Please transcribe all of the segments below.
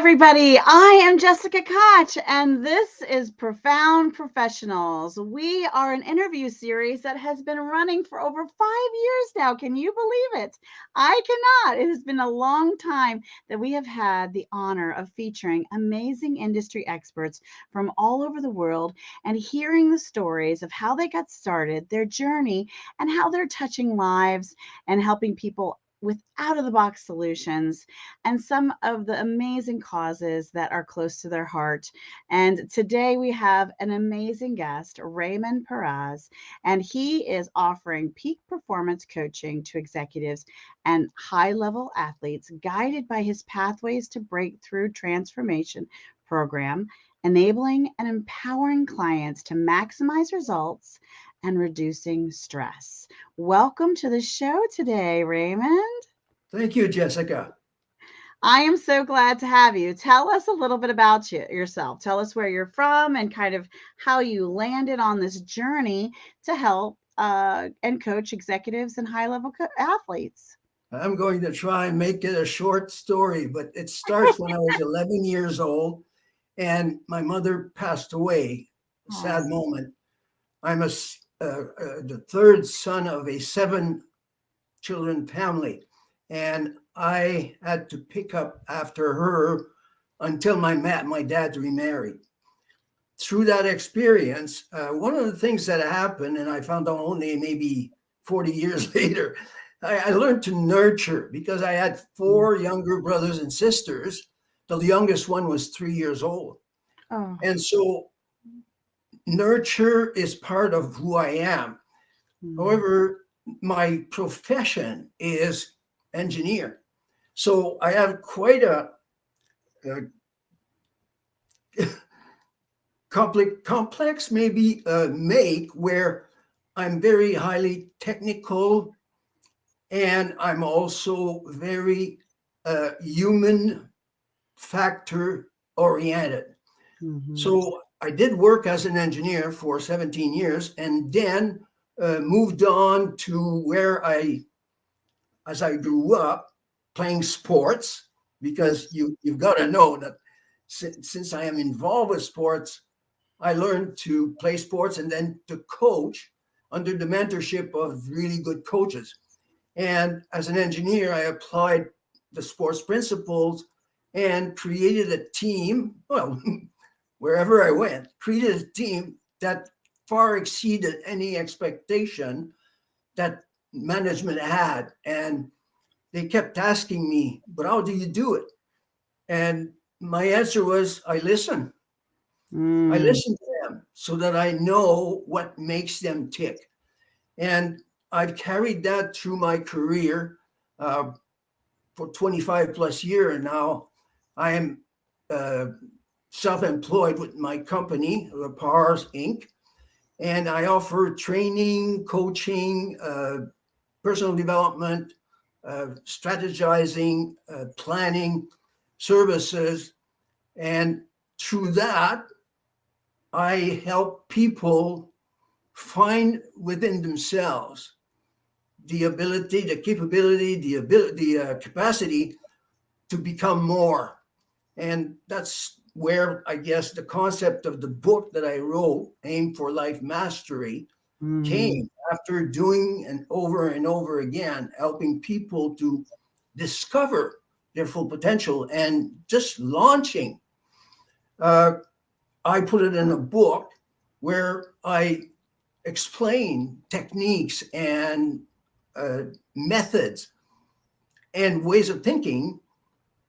everybody. I am Jessica Koch, and this is Profound Professionals. We are an interview series that has been running for over 5 years now. Can you believe it? I cannot. It has been a long time that we have had the honor of featuring amazing industry experts from all over the world and hearing the stories of how they got started, their journey, and how they're touching lives and helping people with out of the box solutions and some of the amazing causes that are close to their heart. And today we have an amazing guest, Raymond Perras, and he is offering peak performance coaching to executives and high level athletes, guided by his Pathways to Breakthrough Transformation program, enabling and empowering clients to maximize results and reducing stress. Welcome to the show today, Raymond. Thank you, Jessica. I am so glad to have you. Tell us a little bit about yourself. Tell us where you're from and kind of how you landed on this journey to help and coach executives and high level athletes. I'm going to try and make it a short story, but it starts when I was 11 years old and my mother passed away. A sad Oh, moment. I'm the third son of a 7 children family, and I had to pick up after her until my dad remarried. Through that experience, one of the things that happened, and I found out only maybe 40 years later, I learned to nurture because I had mm, 4 younger brothers and sisters. The youngest one was 3 years old. oh, And so nurture is part of who I am. mm, However, my profession is engineer. So I have quite a complex maybe make where I'm very highly technical and I'm also very human factor oriented. mhm, So I did work as an engineer for 17 years and then moved on to where as I grew up, playing sports, mm, because you've got to know that since I am involved with sports, I learned to play sports and then to coach under the mentorship of really good coaches. And as an engineer, I applied the sports principles and created a team. Well, wherever I went, created a team that far exceeded any expectation that management had. And they kept asking me, but how do you do it? And my answer was, I listen. I mm, listen to them so that I know what makes them tick. And I've carried that through my career uh, for 25 plus years now. I am uh, self-employed with my company, Pars Inc., and I offer training, coaching, personal development, strategizing, planning services. And through that, I help people find within themselves the ability, the capability, the capacity to become more. And that's where I guess the concept of the book that I wrote, Aim for Life Mastery, mhm. came after doing and over again, helping people to discover their full potential and just launching. Uh, I put it in a book where I explain techniques and uh, methods and ways of thinking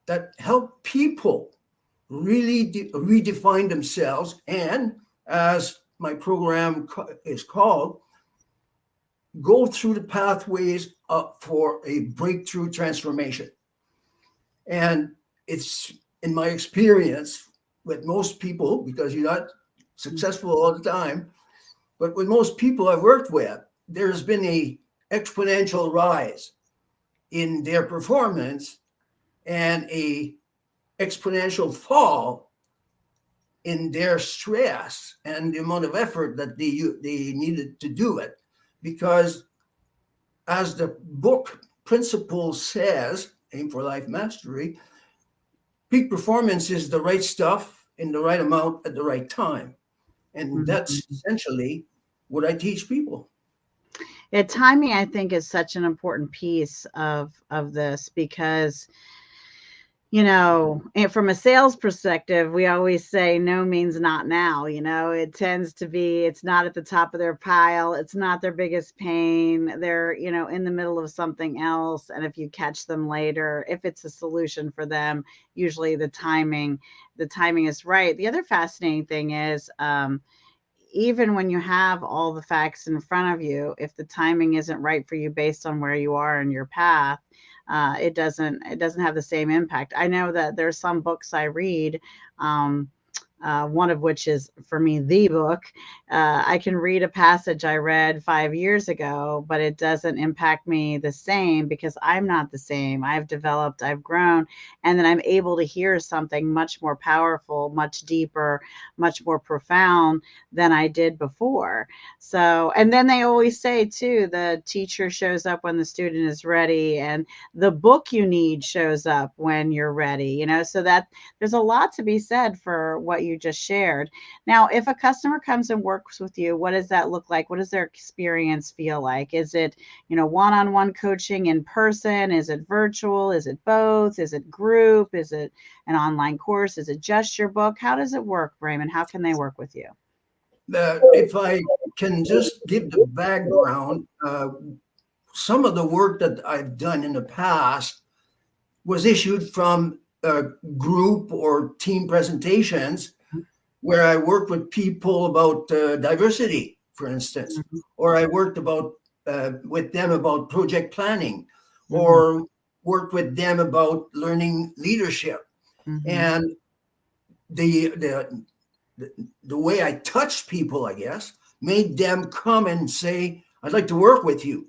that help people really redefine themselves. And as my program is called, go through the pathways up for a breakthrough transformation. And it's in my experience with most people, because you're not successful all the time, but with most people I've worked with, there's been a exponential rise in their performance and a exponential fall in their stress and the amount of effort that they needed to do it. Because as the book principle says, Aim for Life Mastery, peak performance is the right stuff in the right amount at the right time. And that's Mhm. essentially what I teach people. Yeah, timing, I think, is such an important piece of this because, from a sales perspective, we always say no means not now. It tends to be it's not at the top of their pile, it's not their biggest pain. They're, in the middle of something else. And if you catch them later, if it's a solution for them, usually the timing is right. The other fascinating thing is even when you have all the facts in front of you, if the timing isn't right for you based on where you are in your path, it doesn't have the same impact. I know that there's some books I read, one of which is for me the book. I can read a passage I read 5 years ago, but it doesn't impact me the same because I'm not the same. I've developed, I've grown, and then I'm able to hear something much more powerful, much deeper, much more profound than I did before. So, and then they always say too, the teacher shows up when the student is ready, and the book you need shows up when you're ready, so that there's a lot to be said for what you just shared. Now, if a customer comes and works with you, what does that look like? What does their experience feel like? Is it, one-on-one coaching in person? Is it virtual? Is it both? Is it group? Is it an online course? Is it just your book? How does it work, Raymond? How can they work with you? If I can just give the background, some of the work that I've done in the past was issued from group or team presentations where I worked with people about diversity, for instance, Mhm, or I worked with them about project planning, mhm, or worked with them about learning leadership. mhm, And the the the way I touched people, I guess, made them come and say, "I'd like to work with you." mhm,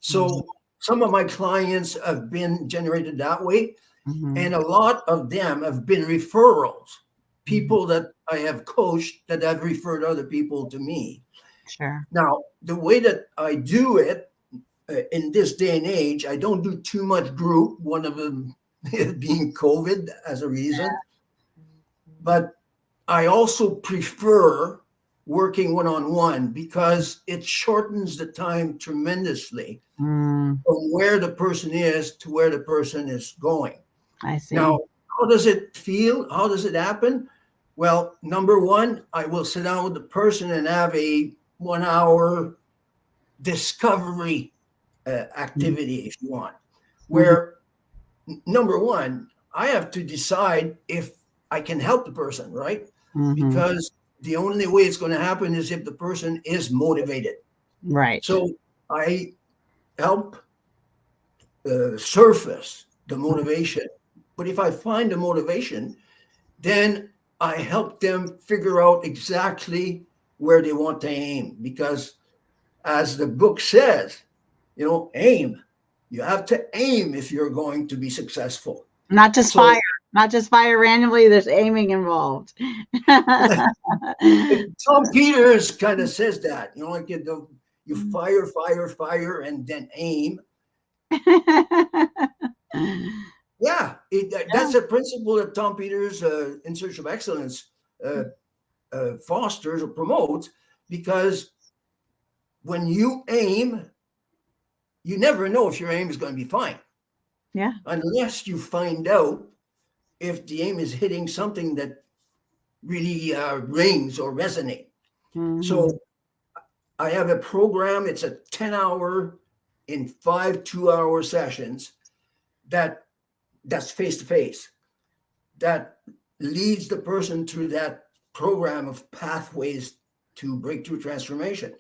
So some of my clients have been generated that way, mhm, and a lot of them have been referrals, mhm. people that I have coached that have referred other people to me. Sure. Now, the way that I do it in this day and age, I don't do too much group, one of them being COVID as a reason, but I also prefer working one on one because it shortens the time tremendously Mm, from where the person is to where the person is going. I Now, see. how does it feel? How does it happen? Well, number one, I will sit down with the person and have a 1 hour discovery Mhm, activity, if you want, mhm, where number one, I have to decide if I can help the person, right? mhm. Because the only way it's going to happen is if the person is motivated. Right. So I help surface the Mhm, motivation. But if I find the motivation, then I help them figure out exactly where they want to aim. Because as the book says, aim. You have to aim if you're going to be successful. Not just fire, So not just fire randomly, there's aiming involved. Tom Peters kind of says that, like you Mm. fire, fire, fire, and then aim. Yeah, Yeah. that's a principle that Tom Peters, in Search of Excellence, uh, fosters or promotes, because when you aim, you never know if your aim is going to be fine Yeah. unless you find out if the aim is hitting something that really rings or resonates. Mhm. So I have a program. It's a 10-hour in 5 2-hour sessions that's face to face that leads the person through that program of pathways to breakthrough transformation.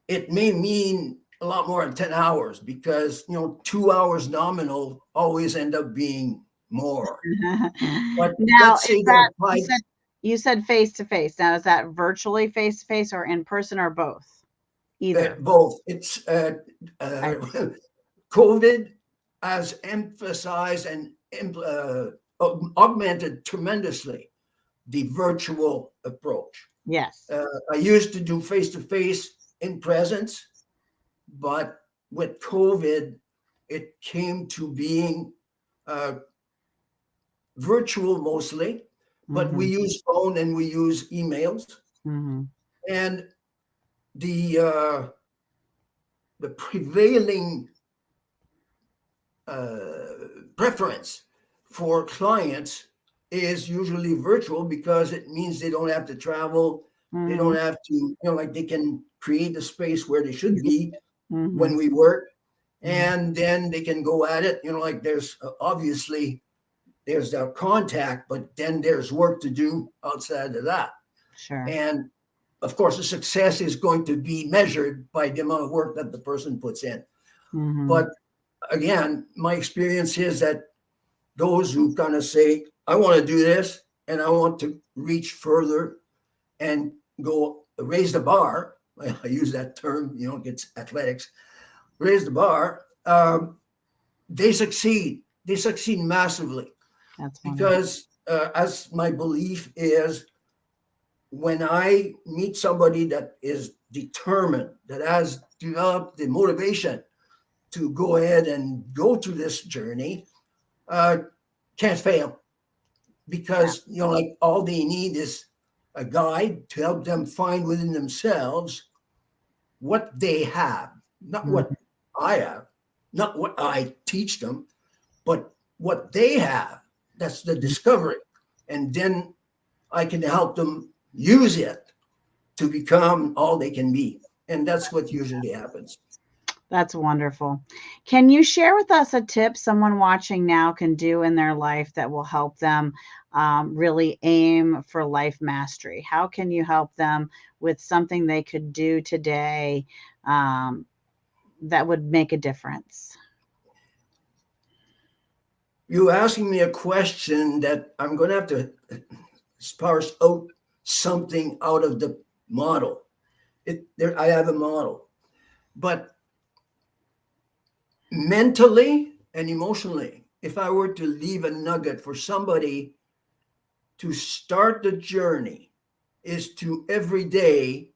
It may mean a lot more than 10 hours because 2 hours nominal always end up being more. But Now, let's is say that that five you said face to face. Now, is that virtually face to face or in person or both? Either. both. It's I COVID has emphasized and augmented tremendously the virtual approach. Yes. I used to do face to face in presence, but with COVID, it came to being uh, virtual mostly, but we Mm-hmm. use phone and we use emails. Mm-hmm. And the uh, the prevailing preference for clients is usually virtual because it means they don't have to travel. They Mm-hmm. don't have to, like they can create a space where they should be Mm-hmm. when we work, and then they can go at it. Like there's obviously there's that contact, but then there's work to do outside of that. Sure. And of course, the success is going to be measured by the amount of work that the person puts in. Mm-hmm. But again, my experience is that those who kind of say, I want to do this and I want to reach further and go raise the bar. I use that term, it's athletics, raise the bar. They succeed. They succeed massively That's wonderful. because, as my belief is, when I meet somebody that is determined, that has developed the motivation to go ahead and go through this journey, uh, can't fail Yeah. because like all they need is a guide to help them find within themselves what they have, not Mm-hmm. what I have, not what I teach them, but what they have. That's the discovery, and then I can help them use it to become all they can be, and that's what usually happens. That's wonderful. Can you share with us a tip someone watching now can do in their life that will help them really aim for life mastery? How can you help them with something they could do today um, that would make a difference? You asking me a question that I'm going to have to sparse out something out of the model. I have a model, but mentally and emotionally, if I were to leave a nugget for somebody to start the journey, is to every day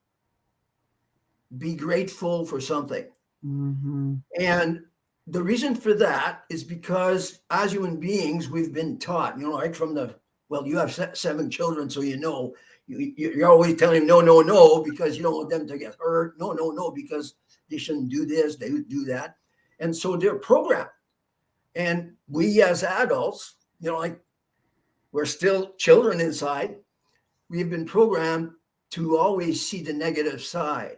be grateful for something. Mm-hmm. And the reason for that is because as human beings, we've been taught, right from well, you have seven children, so you're always telling them no, no, no, because you don't want them to get hurt. No, no, no, because they shouldn't do this, they do that. And so they're programmed. And we as adults, like we're still children inside, we've been programmed to always see the negative side.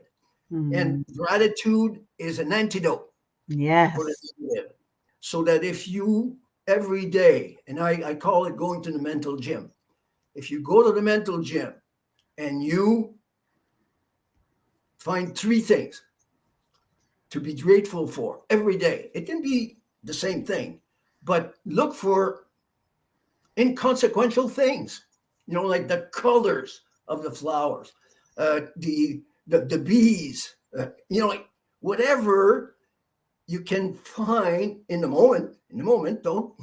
And Mm-hmm. gratitude is an antidote for the Yes. negative. So that if you every day, and I call it going to the mental gym, if you go to the mental gym and you find three things to be grateful for every day, it can be the same thing, but look for inconsequential things, like the colors of the flowers, the bees, like whatever you can find in the moment. In the moment, don't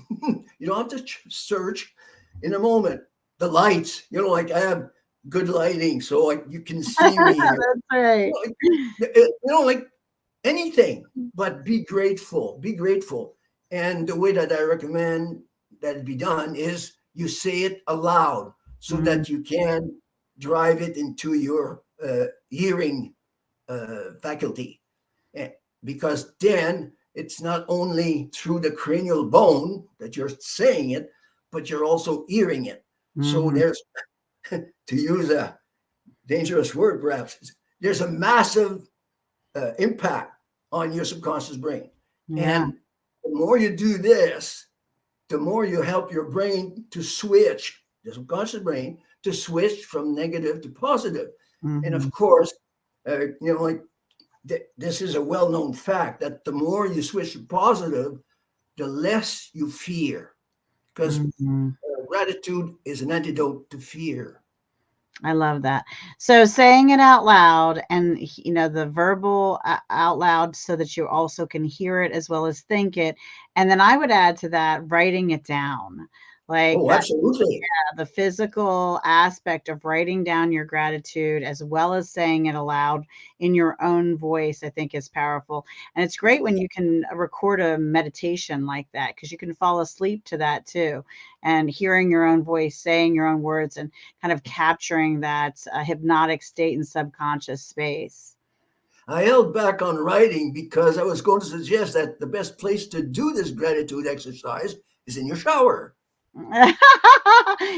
you don't have to search. In the moment, the lights. Like I have good lighting, so like you can see me. That's right. Like anything, but be grateful. Be grateful. And the way that I recommend that it be done is you say it aloud so Mm-hmm. that you can drive it into your hearing faculty. Eh, because then it's not only through the cranial bone that you're saying it, but you're also hearing it. So Mm-hmm. there's, to use a dangerous word perhaps, there's a massive impact on your subconscious brain. Yeah. And the more you do this, the more you help your brain to switch, the subconscious brain, to switch from negative to positive. And Mm-hmm. of course, like this is a well-known fact that the more you switch to positive, the less you fear, because Mm-hmm. gratitude is an antidote to fear. I love that. So saying it out loud and the verbal out loud so that you also can hear it as well as think it. And then I would add to that writing it down. Like Oh, that, absolutely. the physical aspect of writing down your gratitude as well as saying it aloud in your own voice, I think is powerful. And it's great when you can record a meditation like that because you can fall asleep to that too. And hearing your own voice, saying your own words, and kind of capturing that hypnotic state and subconscious space. I held back on writing because I was going to suggest that the best place to do this gratitude exercise is in your shower.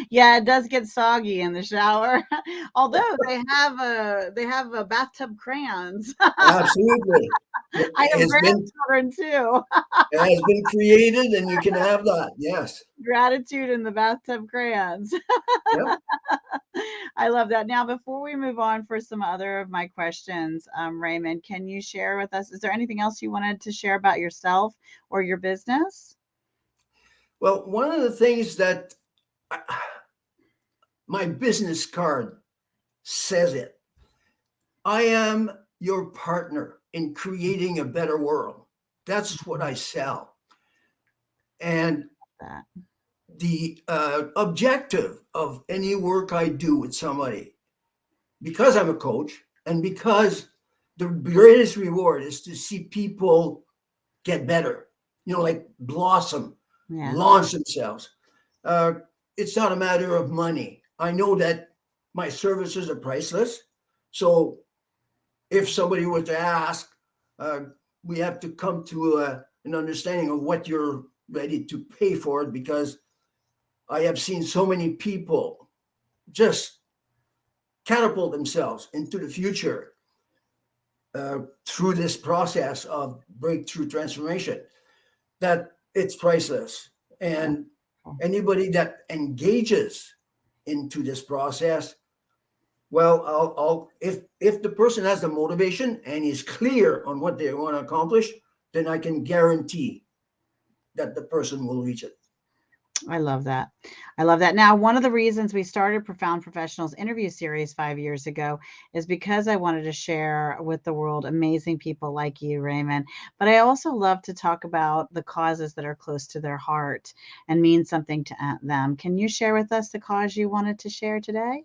Yeah, it does get soggy in the shower. Although they have a bathtub crayons. Absolutely. I have It's been grandchildren too. it has been created and you can have that. Yes. Gratitude in the bathtub crayons. Yep. I love that. Now, before we move on for some other of my questions, Raymond, can you share with us? Is there anything else you wanted to share about yourself or your business? Well, one of the things that my business card says it. I am your partner in creating a better world. That's what I sell. And That. the objective of any work I do with somebody, because I'm a coach and because the greatest reward is to see people get better, like blossom, Yeah. launch themselves. Uh, it's not a matter of money. I know that my services are priceless. So if somebody were to ask, uh, we have to come to an understanding of what you're ready to pay for it, because I have seen so many people just catapult themselves into the future through this process of breakthrough transformation, that it's priceless. And anybody that engages into this process, well, I'll if the person has the motivation and is clear on what they want to accomplish, then I can guarantee that the person will reach it. I love that. I love that. Now, one of the reasons we started Profound Professionals interview series 5 years ago is because I wanted to share with the world amazing people like you, Raymond. But I also love to talk about the causes that are close to their heart and mean something to them. Can you share with us the cause you wanted to share today?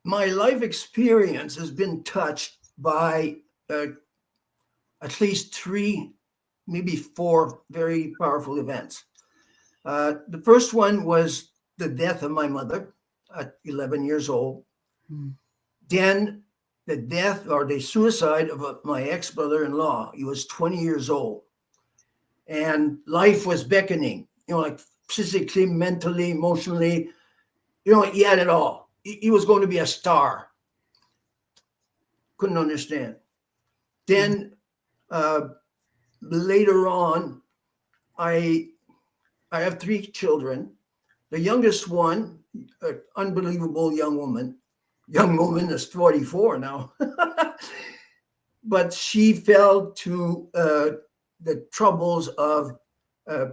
My life experience has been touched by uh, at least three, maybe four very powerful events. The first one was the death of my mother at 11 years old. Mm. Then the death or the suicide of my ex brother in law. He was 20 years old. And life was beckoning, like physically, mentally, emotionally. He had it all. He was going to be a star. Couldn't understand. Mm. Then uh, later on, I I have three children. The youngest one, an unbelievable young woman is 44 now, but she fell to the troubles of uh,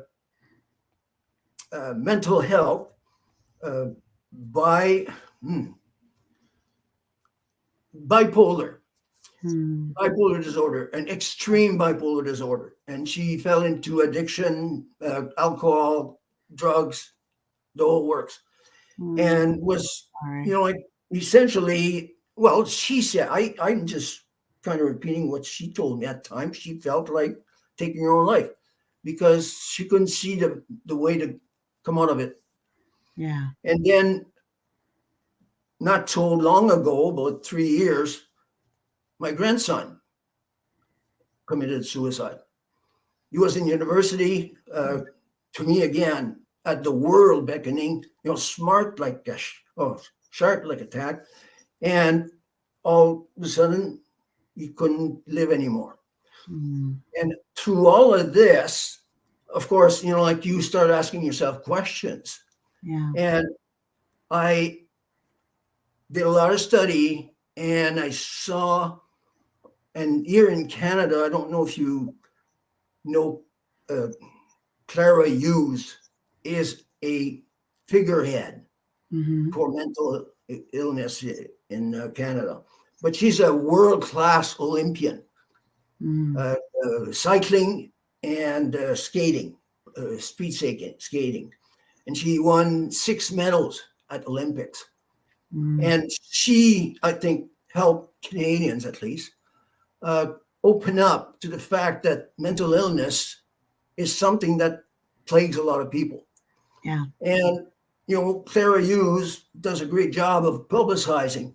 mental health uh, by bipolar, Mm. bipolar disorder, an extreme bipolar disorder. And she fell into addiction, alcohol, drugs, the whole works, Mm. and was, Sorry. like essentially, well, she said, I'm just kind of repeating what she told me at the time. She felt like taking her own life because she couldn't see the way to come out of it. Yeah. And then, not so long ago, about 3 years, my grandson committed suicide. He was in university, to me again, at the world beckoning, smart like sharp like a tack. And all of a sudden, he couldn't live anymore. Mm. And through all of this, of course, like you start asking yourself questions. Yeah. And I did a lot of study and I saw, and here in Canada, I don't know if you know, uh, Clara Hughes is a figurehead Hmm. for mental illness in Canada, but she's a world class Olympian, Mm. cycling and skating. speed skating, and she won 6 medals at Olympics. Mm. And she, I think, helped Canadians at least open up to the fact that mental illness is something that plagues a lot of people. Yeah. And, Clara Hughes does a great job of publicizing,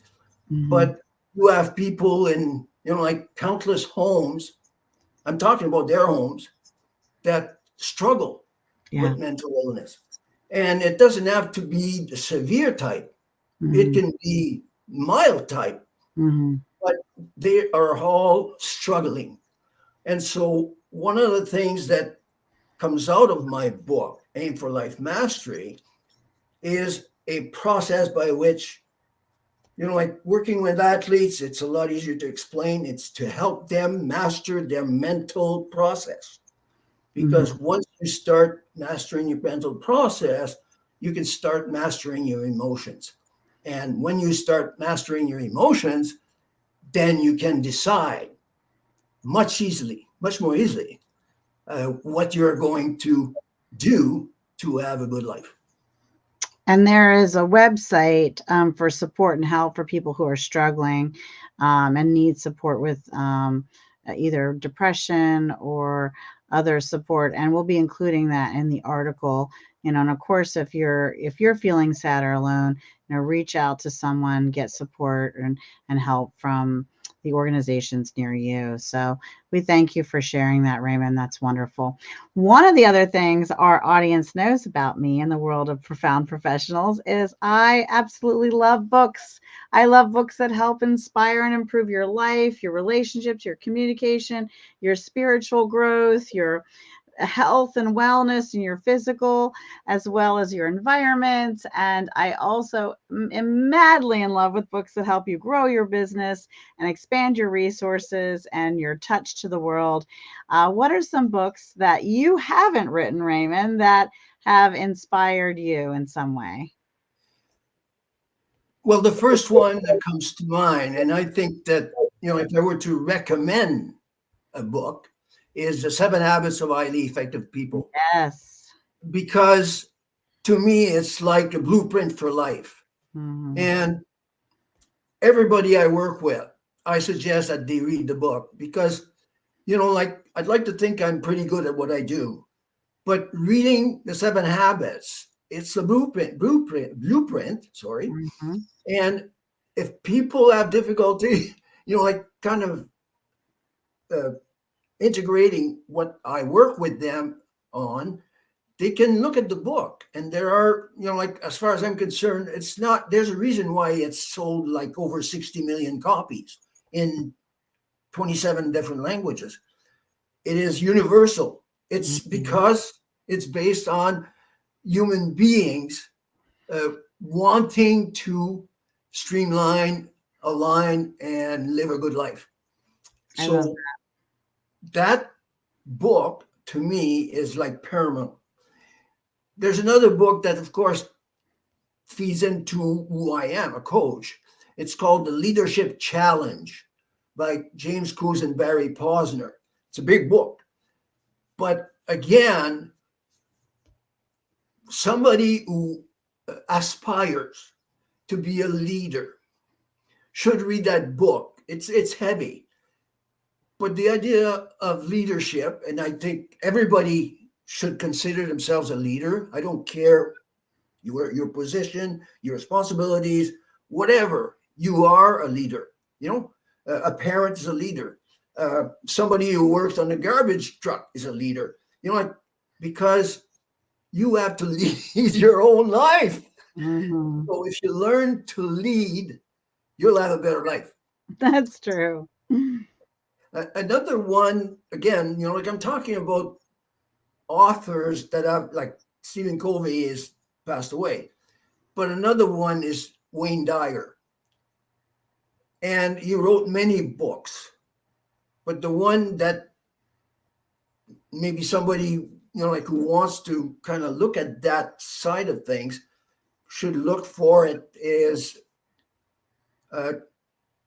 Hmm. but you have people in, like countless homes, I'm talking about their homes, that struggle Yeah. with mental illness. And it doesn't have to be the severe type, it Hmm. can be mild type, Hmm. but they are all struggling. And so, one of the things that comes out of my book, Aim for Life Mastery, is a process by which, like working with athletes, it's a lot easier to explain. It's to help them master their mental process. Hmm. Because once you start mastering your mental process, you can start mastering your emotions. And when you start mastering your emotions, then you can decide much more easily, what you're going to do to have a good life. And there is a website for support and help for people who are struggling and need support with either depression or other support. And we'll be including that in the article. And of course, if you're feeling sad or alone, reach out to someone, get support and help from the organizations near you. So we thank you for sharing that, Raymond. That's wonderful. One of the other things our audience knows about me in the world of profound professionals is I absolutely love books. I love books that help inspire and improve your life, your relationships, your communication, your spiritual growth, your health and wellness and your physical as well as your environment. And I also am madly in love with books that help you grow your business and expand your resources and your touch to the world. What are some books that you haven't written, Raymond, that have inspired you in some way? Well, the first one that comes to mind, and I think that, if I were to recommend a book, is The 7 Habits of Highly Effective People. Yes. Because to me, it's like a blueprint for life. Mhm. And everybody I work with, I suggest that they read the book because, like I'd like to think I'm pretty good at what I do. But reading the 7 habits, it's a blueprint, sorry. Mhm. And if people have difficulty, like kind of uh, integrating what I work with them on, they can look at the book. And there are, like as far as I'm concerned, it's not, there's a reason why it's sold like over 60 million copies in 27 different languages. It is universal. It's Mhm. because it's based on human beings uh, wanting to streamline, align, and live a good life. I love So that book to me is like paramount. There's another book that, of course, feeds into who I am, a coach. It's called The Leadership Challenge by James Coos and Barry Posner. It's a big book. But again, somebody who aspires to be a leader should read that book. It's heavy, but the idea of leadership, and I think everybody should consider themselves a leader. I don't care your position, your responsibilities, whatever. You are a leader. A parent is a leader. Somebody who works on a garbage truck is a leader. Like because you have to lead your own life. that. Mhm. So if you learn to lead, you'll have a better life. That's true. Another one, again, like I'm talking about authors that have, like Stephen Covey is passed away, but another one is Wayne Dyer. And he wrote many books, but the one that maybe somebody, like who wants to kind of look at that side of things should look for it is uh,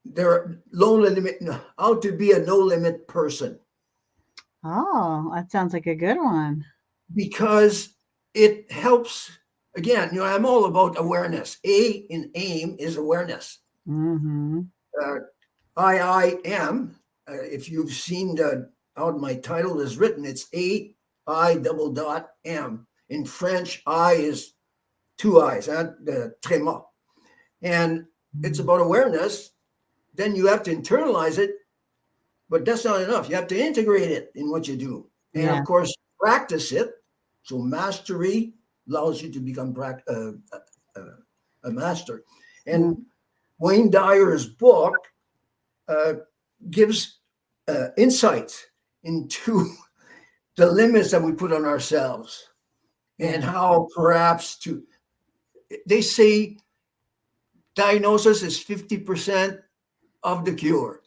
there low limit, how to be a no limit person. Oh, that sounds like a good one. because it helps. Again, I'm all about awareness. A in AIM is awareness. Mm-hmm. Uh, IIM, if you've seen how my title is written, it's A-I-double-dot-M. In French, I is two eyes, the tréma. And it's about awareness. Then you have to internalize it, but that's not enough. You have to integrate it in what you do. And Yeah. of course, practice it. So mastery allows you to become a master. Mm. And Wayne Dyer's book uh, gives insights into the limits that we put on ourselves Yeah. and how perhaps they say diagnosis is 50% of the cure.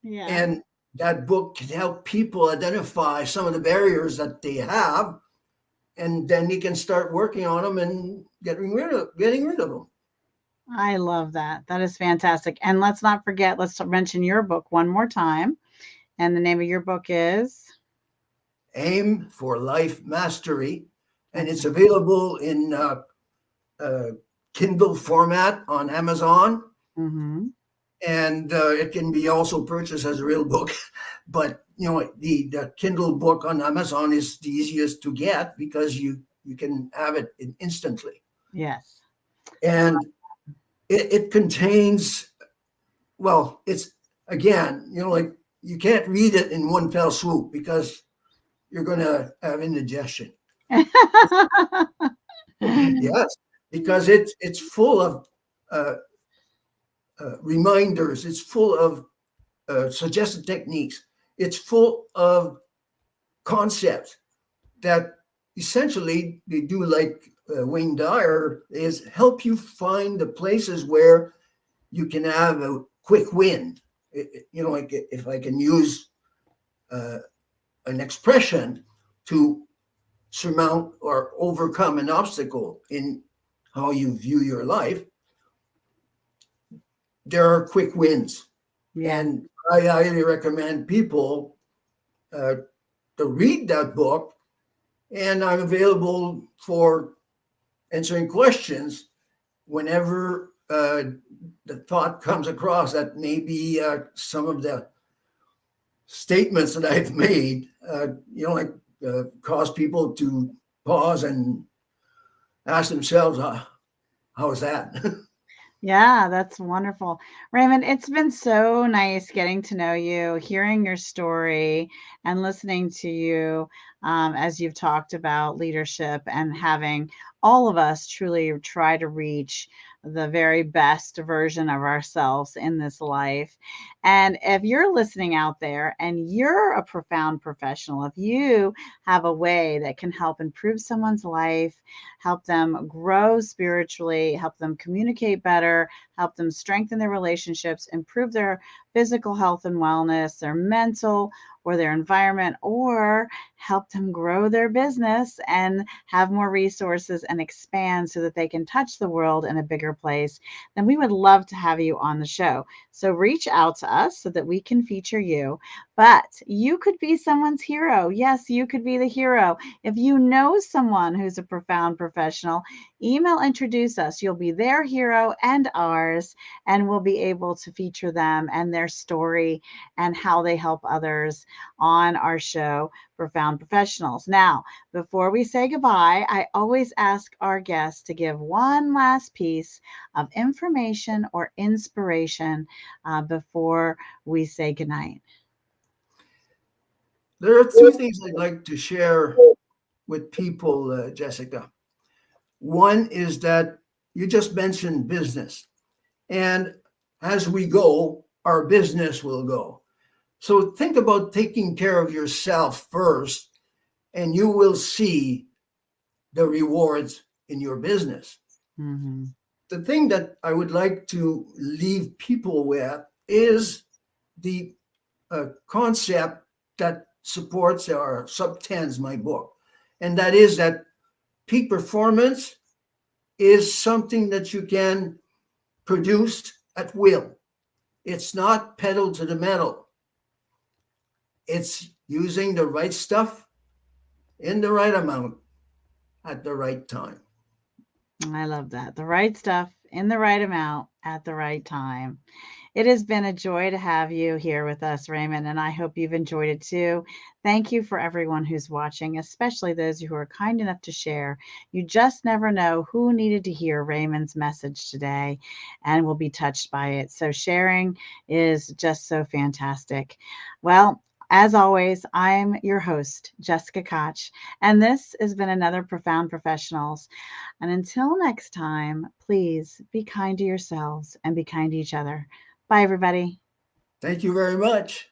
Yeah. And that book can help people identify some of the barriers that they have, and then you can start working on them and getting rid of them. I love that. That is fantastic. And let's not forget, let's mention your book one more time. And the name of your book is? Aim for Life Mastery, and it's Okay. available in uh, Kindle format on Amazon, Mm-hmm. and it can be also purchased as a real book. But the Kindle book on Amazon is the easiest to get because you can have it instantly, Yes. and it contains, well, it's, again, like, you can't read it in one fell swoop because you're going to have indigestion. Yes, because it's full of uh, reminders. It's full of suggested techniques. It's full of concepts that essentially they do, like Wayne Dyer, is help you find the places where you can have a quick win. Like, if I can use uh, an expression to surmount or overcome an obstacle in how you view your life, there are quick wins. Yes. And I highly recommend people uh, to read that book. And I'm available for answering questions whenever the thought comes across that maybe some of the statements that I've made, cause people to pause and ask themselves, how is that? Yeah, that's wonderful. Raymond, it's been so nice getting to know you, hearing your story, and listening to you as you've talked about leadership and having all of us truly try to reach the very best version of ourselves in this life. And if you're listening out there and you're a profound professional, if you have a way that can help improve someone's life, help them grow spiritually, help them communicate better, help them strengthen their relationships, improve their physical health and wellness, their mental or their environment, or help them grow their business and have more resources and expand so that they can touch the world in a bigger place, then we would love to have you on the show. So reach out to us so that we can feature you. But you could be someone's hero. Yes, you could be the hero. If you know someone who's a profound professional, email introduce us. You'll be their hero and ours, and we'll be able to feature them and their story and how they help others on our show, Profound Professionals. Now, before we say goodbye, I always ask our guests to give one last piece of information or inspiration before we say goodnight. There are two things I'd like to share with people, Jessica. One is that you just mentioned business. And as we go, our business will go. So think about taking care of yourself first, and you will see the rewards in your business. Mm-hmm. The thing that I would like to leave people with is the concept that supports our sub 10s, my book. And that is that peak performance is something that you can produce at will. It's not pedal to the metal. It's using the right stuff in the right amount at the right time. I love that. The right stuff in the right amount at the right time. It has been a joy to have you here with us, Raymond, and I hope you've enjoyed it too. Thank you for everyone who's watching, especially those who are kind enough to share. You just never know who needed to hear Raymond's message today and will be touched by it. So sharing is just so fantastic. Well, as always, I'm your host, Jessica Koch, and this has been another Profound Professionals. And until next time, please be kind to yourselves and be kind to each other. Bye, everybody. Thank you very much.